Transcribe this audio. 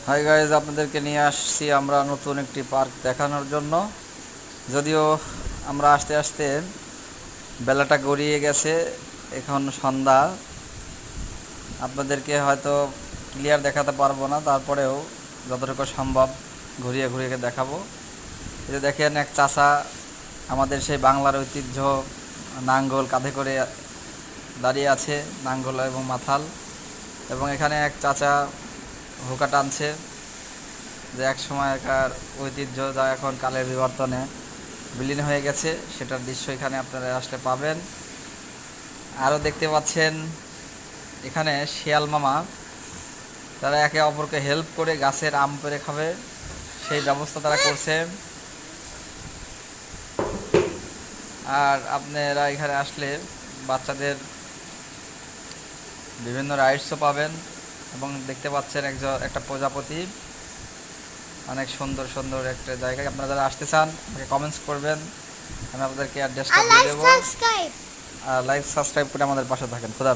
Hi guys, আপনাদেরকে নিয়ে আসছি আমরা নতুন একটি পার্ক দেখানোর জন্য। যদিও আমরা আস্তে আস্তে বেলাটা গড়িয়ে গেছে, এখন সন্ধ্যা, আপনাদেরকে হয়তো ক্লিয়ার দেখাতে পারবো না, তারপরেও যতটুকু সম্ভব ঘুরিয়ে ঘুরিয়ে দেখাবো। এই যে দেখেন, এক চাচা আমাদের সেই বাংলার ঐতিহ্য নাঙ্গল কাঁধে করে দাঁড়িয়ে আছে, নাঙ্গল এবং মাথাল। এবং এখানে এক চাচা হুকা টানছে, যে এক সময়কার ঐতিহ্য যা এখন কালের বিবর্তনে বিলীন হয়ে গেছে, সেটার দৃশ্য এখানে আপনারা আসলে পাবেন। আরও দেখতে পাচ্ছেন এখানে শিয়াল মামা, তারা একে অপরকে হেল্প করে গাছের আম পেড়ে খাবে, সেই ব্যবস্থা তারা করছে। আর আপনারা এখানে আসলে বাচ্চাদের বিভিন্ন রাইডসও পাবেন। এবং দেখতে পাচ্ছেন একটা প্রজাপতি, অনেক সুন্দর সুন্দর একটা জায়গায়। আপনারা যারা আসতে চান আমাকে কমেন্টস করবেন, আমি আপনাদেরকে অ্যাড্রেসটা দিয়ে দেবো। আর লাইক সাবস্ক্রাইব করে আমাদের পাশে থাকেন। খোদা হাফেজ।